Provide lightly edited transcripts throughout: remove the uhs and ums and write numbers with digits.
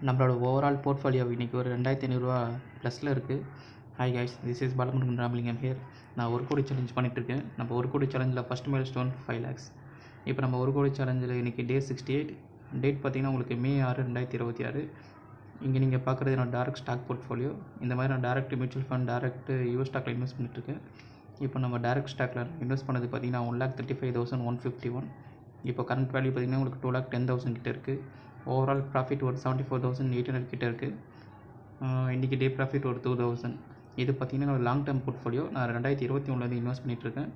நம்மளோட overall portfolio இன்றைக்கி ஒரு 2500 ப்ளஸில் இருக்குது. Hi guys, this is Balamurugan Ramalingam here. நான் ஒரு கோடி சேலஞ்ச் பண்ணிகிட்ருக்கேன். நம்ம ஒரு கோடி சேலஞ்சில் ஃபஸ்ட் மைல் ஸ்டோன் 5 lakhs. இப்போ நம்ம ஒரு கோடி சேலஞ்சில் இன்றைக்கி டே 68. டேட் பார்த்திங்கன்னா உங்களுக்கு May 6, 2026. இங்கே நீங்கள் பார்க்குறது என்னோட டேரக்ட் ஸ்டாக் போர்ட்ஃபோலியோ. இந்த மாதிரி நான் direct mutual fund, direct US ஸ்டாக்கில் இன்வெஸ்ட் பண்ணிட்டுருக்கேன். இப்போ நம்ம டேரக்ட் ஸ்டாக்கில் இன்வெஸ்ட் பண்ணது பார்த்திங்கன்னா 1,35,151. இப்போ கரண்ட் வேல்யூ பார்த்திங்கன்னா உங்களுக்கு 2,10,000 கிட்ட இருக்குது. ஓவரால் ப்ராஃபிட் ஒரு 74,800 கிட்ட இருக்குது. இன்றைக்கி டே ப்ராஃபிட் ஒரு 2,000. இது பார்த்திங்கன்னா ஒரு லாங் டேர்ம் போர்ட்ஃபோலியோ. நான் 2021 இன்வெஸ்ட் பண்ணிகிட்ருக்கேன்.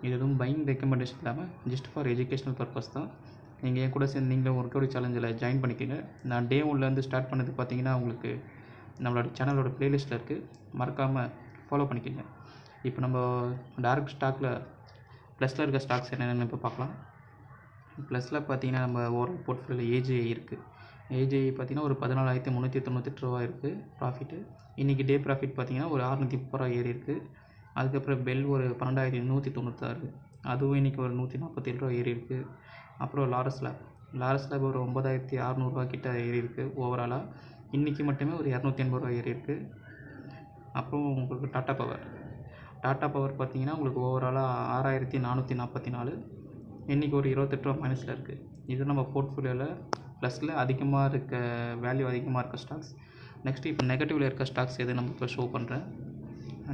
இது எதுவும் பையிங் ரெக்கமெண்டேஷன் இல்லாமல் ஜஸ்ட் ஃபார் எஜுகேஷனல் பர்பஸ் தான். நீங்கள் என் கூட சேர்ந்து நீங்களும் ஒரு கோடி சேலஞ்சில் ஜாயின் பண்ணிக்கோங்க. நான் டே 1 ஸ்டார்ட் பண்ணது பார்த்திங்கன்னா உங்களுக்கு நம்மளோட சேனலோட ப்ளேலிஸ்ட்டில் இருக்குது, மறக்காமல் ஃபாலோ பண்ணிக்கோங்க. இப்போ நம்ம டேரக்ட் ஸ்டாக்கில் ப்ளஸில் இருக்க ஸ்டாக்ஸ் என்னென்னு இப்போ பார்க்கலாம். ப்ளஸில் பார்த்திங்கன்னா நம்ம ஓவரால் போர்ட்ஃபோலியோவில் ஏஜிஐ இருக்குது. ஏஜிஐ பார்த்திங்கன்னா ஒரு 14,398 ரூபா இருக்குது ப்ராஃபிட்டு. இன்றைக்கி டே ப்ராஃபிட் பார்த்திங்கன்னா ஒரு 630 ரூபா ஏறி இருக்குது. அதுக்கப்புறம் பெல் ஒரு 12,196, அதுவும் இன்றைக்கி ஒரு 147 ரூபா ஏறி இருக்குது. அப்புறம் லாரஸ் லேப் ஒரு 9,600 ரூபா கிட்ட ஏறி இருக்குது ஓவராலாக. இன்றைக்கி மட்டுமே ஒரு 280 ரூபா ஏறி இருக்குது. அப்புறம் உங்களுக்கு டாட்டா பவர் பார்த்திங்கன்னா உங்களுக்கு ஓவராலாக 6,444, இன்றைக்கி ஒரு 28 ரூபா மைனஸில் இருக்குது. இது நம்ம போர்ட்ஃபோலியோவில் ப்ளஸில் அதிகமாக இருக்க வேல்யூ அதிகமாக இருக்க ஸ்டாக்ஸ். நெக்ஸ்ட்டு இப்போ நெகட்டிவில் இருக்க ஸ்டாக்ஸ் எது நம்ம இப்போ ஷோ பண்ணுறேன்.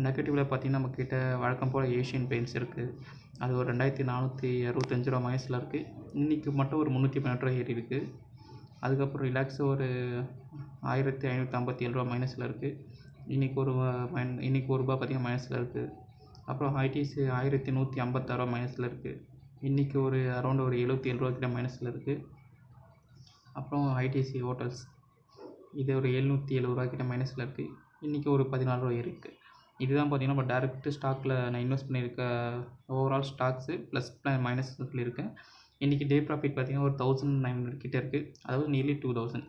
நெகட்டிவில் பார்த்திங்கன்னா நம்மக்கிட்ட வழக்கம் போல் ஏஷியன் பெயிண்ட்ஸ் இருக்குது. அது ஒரு 2,465 ரூபா மைனஸில் இருக்குது. இன்றைக்கி மட்டும் ஒரு 318 ரூபா ஏறி இருக்குது. அதுக்கப்புறம் ரிலாக்ஸ் ஒரு 1,557 ரூபா மைனஸில் இருக்குது. இன்றைக்கி ஒரு ரூபா பார்த்திங்கன்னா மைனஸில் இருக்குது. அப்புறம் ஐடிசி 1,156 ரூபா மைனஸில் இருக்குது. இன்றைக்கி ஒரு அரௌண்ட் ஒரு 77 ரூபா கிட்ட மைனஸில் இருக்குது. அப்புறம் ஐடிசி ஹோட்டல்ஸ் இது ஒரு 770 ரூபா கிட்ட மைனஸில் இருக்குது. இன்றைக்கி ஒரு 14 ரூபா ஏறி இருக்குது. இதுதான் பார்த்திங்கன்னா நம்ம டேரக்ட் ஸ்டாக்கில் நான் இன்வெஸ்ட் பண்ணியிருக்க ஓவரால் ஸ்டாக்ஸு ப்ளஸ் மைனஸ் சொல்லியிருக்கேன். இன்றைக்கி டே ப்ராஃபிட் பார்த்திங்கன்னா ஒரு 1,900 கிட்ட இருக்குது, அதாவது நியர்லி 2,000.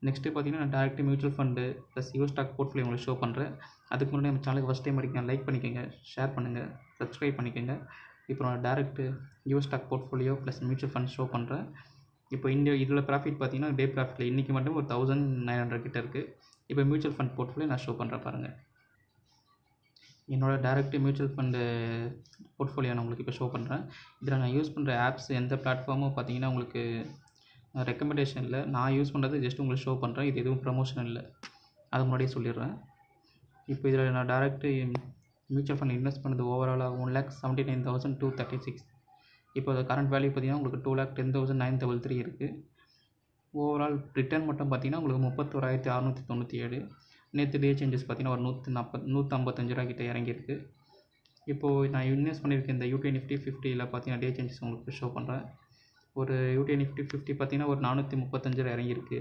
நெக்ஸ்ட்டு பார்த்திங்கன்னா நான் direct mutual fund plus US stock portfolio உங்களுக்கு ஷோ பண்ணுறேன். அதுக்கு முன்னாடி நம்ம சேனலுக்கு ஃபஸ்ட் டைம் அடிக்க லைக் பண்ணிக்கோங்க, ஷேர் பண்ணுங்கள், சப்ஸ்கிரைப் பண்ணிக்கோங்க. இப்போ நான் direct US stock portfolio plus mutual fund show பண்ணுறேன். இப்போ இதில் ப்ராஃபிட் பார்த்திங்கன்னா டே ப்ராஃபிட்டில் இன்றைக்கி மட்டும் ஒரு 1,900 கிட்ட இருக்குது. இப்போ மியூச்சுவல் ஃபண்ட் போர்ட்ஃபோலியோ நான் ஷோ பண்ணுறேன் பாருங்கள். என்னோடய டேரக்ட் மியூச்சுவல் ஃபண்டு போர்ட்ஃபோலியோ நான் உங்களுக்கு இப்போ ஷோ பண்ணுறேன். இதில் நான் யூஸ் பண்ணுற ஆப்ஸ் எந்த பிளாட்ஃபார்மும் பார்த்திங்கன்னா உங்களுக்கு ரெக்கமெண்டேஷன் இல்லை. நான் யூஸ் பண்ணுறது ஜஸ்ட் உங்களுக்கு ஷோ பண்ணுறேன். இது எதுவும் ப்ரமோஷன் இல்லை, அது முன்னாடியே சொல்லிடுறேன். இப்போ இதில் நான் டேரக்ட் மியூச்சுவல் ஃபண்ட் இன்வெஸ்ட் பண்ணது ஓவராலாக 1,79,236. இப்போ கரண்ட் வேல்யூ பார்த்திங்கன்னா உங்களுக்கு 2,10,933 இருக்குது. ஓவரால் ரிட்டர்ன் மட்டும் பார்த்திங்கன்னா உங்களுக்கு 31,697. நேற்று டே சேஞ்சஸ் பார்த்திங்கன்னா ஒரு 155 ரூபா கிட்ட இறங்கியிருக்கு. இப்போது நான் இன்வெஸ்ட் பண்ணியிருக்கேன் இந்த யூடிஐ நிஃப்டி 50ல் பார்த்திங்கன்னா டே சேஞ்சஸ் உங்களுக்கு ஷோ பண்ணுறேன். ஒரு யூடிஐ நிஃப்டி 50 பார்த்திங்கன்னா ஒரு 435 ரூபா இறங்கியிருக்கு.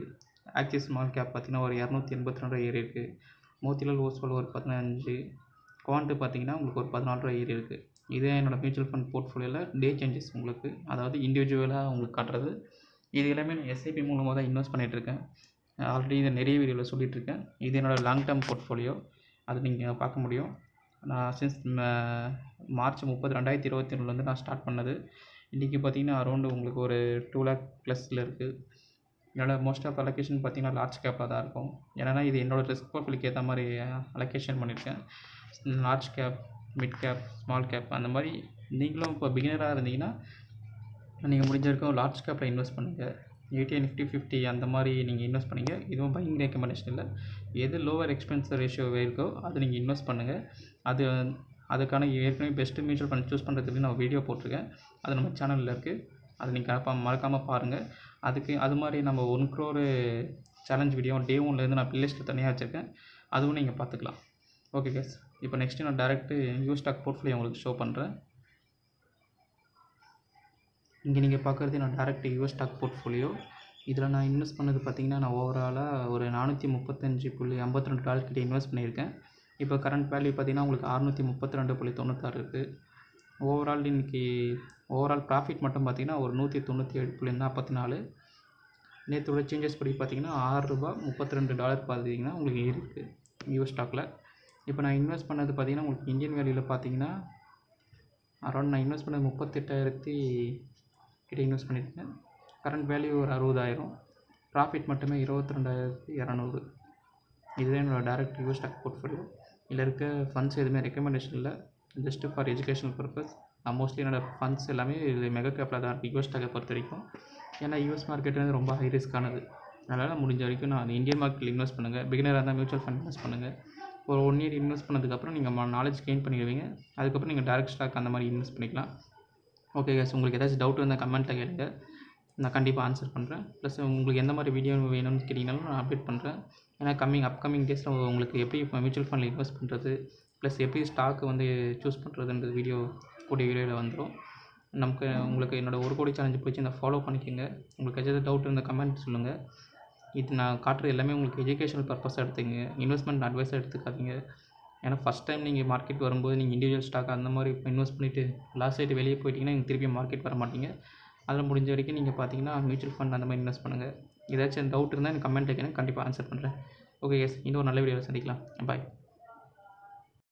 ஆக்சிஸ் ஸ்மால் கேப் பார்த்திங்கன்னா ஒரு 282 ரூபா ஏறி இருக்குது. மோத்திலால் ஓஸ்வால் ஒரு 15, குவான்ட்டு பார்த்திங்கன்னா உங்களுக்கு ஒரு 14 ரூபா ஏறி இருக்குது. இதே என்னோடய மியூச்சுவல் ஃபண்ட் போர்ட்ஃபோலியோவில் டே சேஞ்சஸ் உங்களுக்கு, அதாவது இண்டிவிஜுவலாக உங்களுக்கு காட்டுறது. இது எல்லாமே நான் எஸ்ஐபி மூலமாக தான் இன்வெஸ்ட் பண்ணிகிட்ருக்கேன். ஆல்ரெடி இதை நிறைய வீடியோவில் சொல்லிகிட்ருக்கேன். இது என்னோடய லாங் டேர்ம் போர்ட்ஃபோலியோ, அது நீங்கள் பார்க்க முடியும். நான் சின்ஸ் மார்ச் 30, 2021 நான் ஸ்டார்ட் பண்ணது. இன்றைக்கி பார்த்திங்கன்னா அரௌண்டு உங்களுக்கு ஒரு 2 lakh ப்ளஸில் இருக்குது. என்னோடய மோஸ்ட் ஆஃப் அலோகேஷன் பார்த்திங்கன்னா லார்ஜ் கேப்பில் தான் இருக்கும். ஏன்னா இது என்னோடய ரிஸ்க் ப்ரொஃபைலுக்கு ஏற்ற மாதிரி அலோகேஷன் பண்ணியிருக்கேன். Large cap, mid cap, small cap, அந்த மாதிரி நீங்களும் இப்போ பிகினராக இருந்தீங்கன்னா நீங்கள் முடிஞ்ச வரைக்கும் லார்ஜ் கேப்பில் இன்வெஸ்ட் பண்ணுங்கள். யூடிஐ நிஃப்டி 50 அந்த மாதிரி நீங்கள் இன்வெஸ்ட் பண்ணுங்கள். இதுவும் பையிங் ரெக்கமெண்டேஷன் இல்லை. எது லோவர் எக்ஸ்பென்ஸ் ரேஷியோ இருக்கோ அது நீங்கள் இன்வெஸ்ட் பண்ணுங்கள். அதுக்கான ஏற்கனவே பெஸ்ட்டு மியூச்சுவல் ஃபண்ட் சூஸ் பண்ணுறதுக்கு நான் வீடியோ போட்டிருக்கேன், அது நம்ம சேனலில் இருக்குது. அதை நீங்கள் மறக்காமல் பாருங்கள். அது மாதிரி நம்ம 1 crore சேலஞ்ச் வீடியோ டே 1லேருந்து நான் ப்ளேலிஸ்ட்டில் தனியாக வச்சுருக்கேன், அதுவும் நீங்கள் பார்த்துக்கலாம். ஓகே கேஸ், இப்போ நெக்ஸ்ட்டு நான் டேரக்ட்டு யூஎஸ் ஸ்டாக் போர்ட்ஃபோலியோ உங்களுக்கு ஷோ பண்ணுறேன். இங்கே நீங்கள் பார்க்குறது நான் டேரக்ட் யூஎஸ் ஸ்டாக் போர்ட்ஃபோலியோ. இதில் நான் இன்வெஸ்ட் பண்ணது பார்த்திங்கன்னா நான் ஓவராலாக ஒரு $435.52 கிட்ட இன்வெஸ்ட் பண்ணியிருக்கேன். இப்போ கரண்ட் வேல்யூ பார்த்திங்கன்னா உங்களுக்கு 632.96 இருக்குது. ஓவரால் இன்றைக்கி ஓவரால் ப்ராஃபிட் மட்டும் பார்த்திங்கன்னா ஒரு 197.44. நேற்றோட சேஞ்சஸ் படி பார்த்திங்கன்னா $6.32 பார்த்திங்கன்னா உங்களுக்கு ஏறி இருக்குது யூஎஸ் ஸ்டாக்கில். இப்போ நான் இன்வெஸ்ட் பண்ணது பார்த்திங்கன்னா உங்களுக்கு இந்தியன் வேல்யூவில் பார்த்திங்கன்னா அரௌண்ட் நான் இன்வெஸ்ட் பண்ணது 38,000 கிட்ட இன்வெஸ்ட் பண்ணியிருக்கேன். கரண்ட் வேல்யூ ஒரு 60,000. ப்ராஃபிட் மட்டுமே 22,200. இதுதான் என்னோடய டைரக்ட் யூஎஸ் ஸ்டாக் போர்ட்ஃபோலியோ. இதில் இருக்க ஃபண்ட்ஸ் எதுவுமே ரெக்கமெண்டேஷன் இல்லை, ஜஸ்ட்டு ஃபார் எஜுகேஷனல் பர்பஸ். நான் மோஸ்ட்லி என்னோடய ஃபண்ட்ஸ் எல்லாமே இது மெகா கேப்பில் தான் இருக்குது யூஎஸ் ஸ்டாக்கை பொறுத்த வரைக்கும். ஏன்னா யூஎஸ் மார்க்கெட் வந்து ரொம்ப ஹை ரிஸ்க்கானது. அதனால் முடிஞ்ச வரைக்கும் நான் அந்த இந்தியன் மார்க்கெட்டில் இன்வெஸ்ட் பண்ணுங்கள். பிகினராக இருந்தால் மியூச்சுவல் ஃபண்ட் இன்வெஸ்ட் பண்ணுங்கள். ஒரு 1 இயர் இன்வெஸ்ட் பண்ணதுக்கப்புறம் நீங்கள் நாலேஜ் கெயின் பண்ணிடுவீங்க. அதுக்கப்புறம் நீங்கள் டைரக்ட் ஸ்டாக் அந்த மாதிரி இன்வெஸ்ட் பண்ணிக்கலாம். ஓகே கேஸ், உங்களுக்கு ஏதாச்சும் டவுட் இருந்தால் கமெண்ட்டில் கேளுங்க, நான் கண்டிப்பாக ஆன்சர் பண்ணுறேன். ப்ளஸ் உங்களுக்கு எந்த மாதிரி வீடியோ வேணும்னு கேட்டிங்கனாலும் நான் அப்டேட் பண்ணுறேன். ஏன்னா அப்கமிங் டேஸில் உங்களுக்கு எப்படி இப்போ மியூச்சுவல் ஃபண்டில் இன்வெஸ்ட் பண்ணுறது, ப்ளஸ் எப்படி ஸ்டாக்கு வந்து சூஸ் பண்ணுறதுன்ற வீடியோ கூடிய வீடியோவில் வந்துடும். உங்களுக்கு என்னோடய 1 கோடி சேலஞ்சு போச்சு, இந்த ஃபாலோ பண்ணிக்கோங்க. உங்களுக்கு ஏதாவது டவுட் இருந்தால் கமெண்ட் சொல்லுங்கள். இது நான் காட்டுறது எல்லாமே உங்களுக்கு எஜுகேஷனல் பர்பஸாக எடுத்துங்க, இன்வெஸ்ட்மெண்ட் அட்வைஸாக எடுத்துக்காதீங்க. ஏன்னா ஃபஸ்ட் டைம் நீங்கள் மார்க்கெட் வரும்போது நீங்கள் இண்டிவிஜுவல் ஸ்டாக் அந்த மாதிரி இன்வெஸ்ட் பண்ணிவிட்டு லாஸ் ஆகிட்டு வெளியே போயிட்டீங்கன்னா நீங்கள் திருப்பி மார்க்கெட் வர மாட்டீங்க. அதில் முடிஞ்ச வரைக்கும் நீங்கள் பார்த்தீங்கன்னா மியூச்சுவல் ஃபண்ட் அந்த மாதிரி இன்வெஸ்ட் பண்ணுங்கள். ஏதாச்சும் டவுட் இருந்தால் எனக்கு கமெண்ட் வைக்கிறேன், கண்டிப்பாக ஆன்சர் பண்ணுறேன். ஓகே எஸ், இன்னொரு நல்ல வீடியோவில் சந்திக்கலாம். பாய்.